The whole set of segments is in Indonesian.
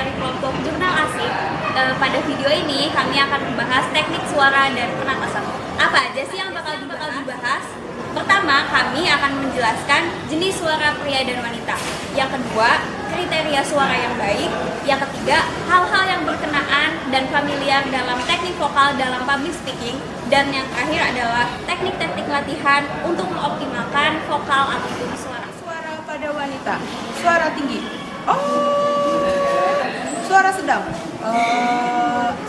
dari kelompok Jurnal Asik. Pada video ini kami akan membahas teknik suara dan pernapasan. Apa aja sih yang bakal dibahas? Pertama, kami akan menjelaskan jenis suara pria dan wanita. Yang kedua, kriteria suara yang baik. Yang ketiga, hal-hal yang berkenaan dan familiar dalam teknik vokal dalam public speaking. Dan yang terakhir adalah teknik-teknik latihan untuk mengoptimalkan vokal ataupun suara. Suara pada wanita, suara tinggi, suara sedang,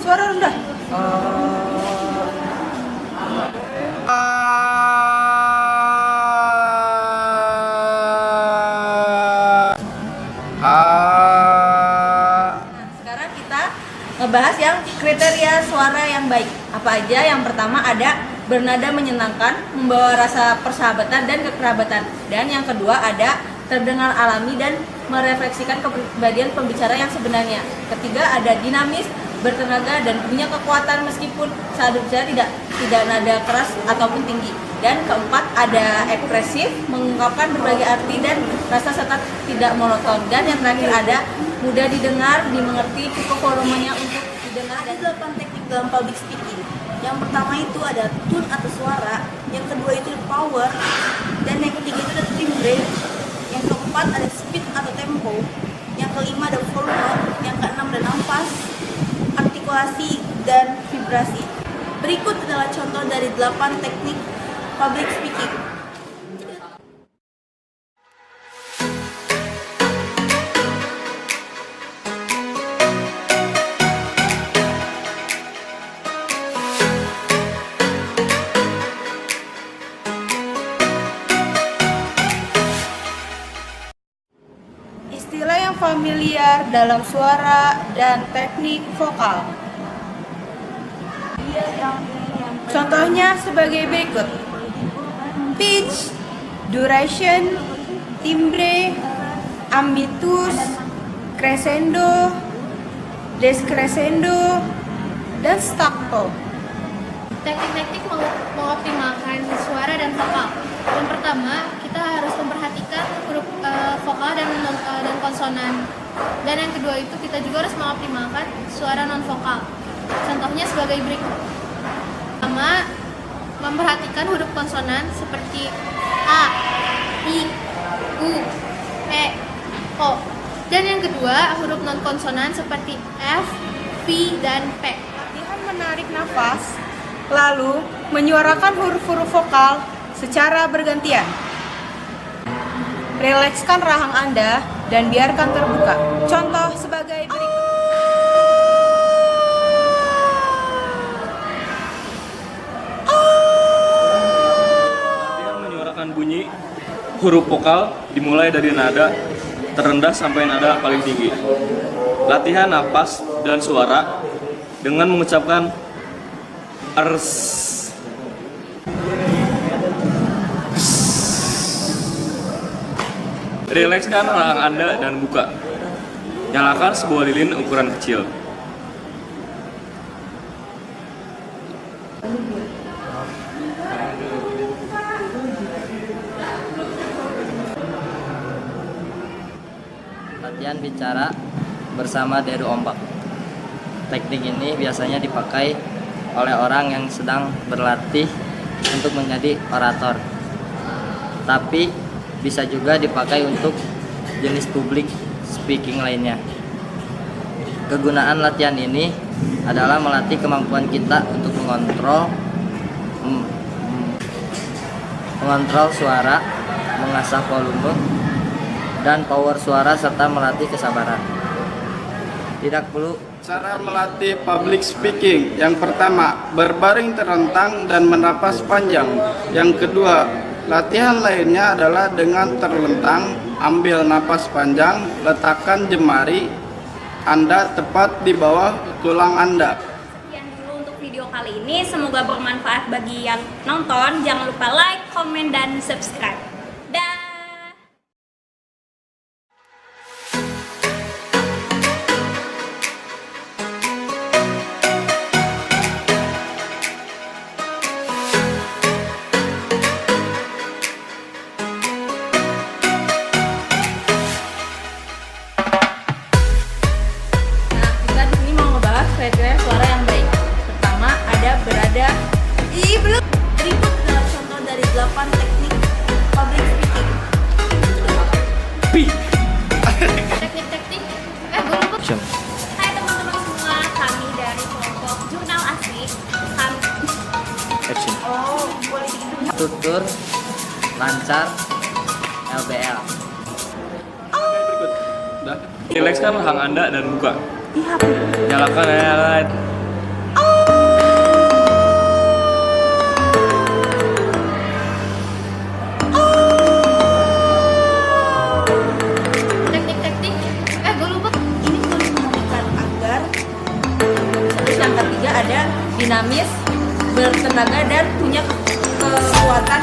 suara rendah, Sekarang kita ngebahas yang kriteria suara yang baik. Apa aja? Yang pertama ada bernada menyenangkan, membawa rasa persahabatan dan kekerabatan. Dan yang kedua ada terdengar alami dan merefleksikan kepribadian pembicara yang sebenarnya. Ketiga ada dinamis, bertenaga dan punya kekuatan meskipun saat berbicara tidak nada keras ataupun tinggi. Dan keempat ada ekspresif, mengungkapkan berbagai arti dan rasa serta tidak monoton. Dan yang terakhir ada mudah didengar, dimengerti, cukup volumenya untuk didengar. Ada 8 teknik dalam public speaking. Yang pertama itu ada tone atau suara, yang kedua itu power, dan yang ketiga itu ada timbre, yang keempat ada speed atau tempo, yang kelima ada volume, yang keenam ada nafas, artikulasi, dan vibrasi. Berikut adalah contoh dari 8 teknik public speaking. Istilah yang familiar dalam suara dan teknik vokal. Contohnya sebagai berikut: pitch, duration, timbre, ambitus, crescendo, descrescendo, dan staccato. Teknik-teknik mengoptimalkan suara dan vokal. Yang pertama, kita harus memperhatikan huruf vokal dan konsonan. Dan yang kedua itu kita juga harus mengoptimalkan suara non vokal. Contohnya sebagai berikut. Pertama, memperhatikan huruf konsonan seperti A, I, U, E, O. Dan yang kedua, huruf non konsonan seperti F, V, dan P. Latihan menarik nafas, lalu menyuarakan huruf-huruf vokal secara bergantian. Rilekskan rahang Anda dan biarkan terbuka. Contoh sebagai berikut. Latihan menyuarakan bunyi huruf vokal dimulai dari nada terendah sampai nada paling tinggi. Latihan napas dan suara dengan mengucapkan ers. Rilekskan rahang Anda dan buka. Nyalakan sebuah lilin ukuran kecil. Latihan bicara bersama deru ombak. Teknik ini biasanya dipakai oleh orang yang sedang berlatih untuk menjadi orator. Tapi bisa juga dipakai untuk jenis public speaking lainnya. Kegunaan latihan ini adalah melatih kemampuan kita untuk mengontrol suara, mengasah volume dan power suara serta melatih kesabaran. Tidak perlu cara melatih public speaking. Yang pertama, berbaring terentang dan bernapas panjang. Yang kedua, latihan lainnya adalah dengan terlentang, ambil napas panjang, letakkan jemari Anda tepat di bawah tulang Anda. Sekian dulu untuk video kali ini, semoga bermanfaat bagi yang nonton. Jangan lupa like, komen, dan subscribe. kriteria suara yang baik. Pertama ada berada. Belum. Berikut adalah contoh dari 8 teknik public speaking. Teknik-teknik, gue lupa. Hai teman-teman semua, kami dari kelompok Jurnal Asik. Kami boleh dihitung. Tutur, lancar, LBL. Berikut. Udah. Rilekskan rahang Anda dan buka. Nyalakan layar. Teknik-teknik, gue lupa. Ini sulit mengalihkan agar. Terus yang ketiga ada dinamis, bertenaga dan punya kekuatan.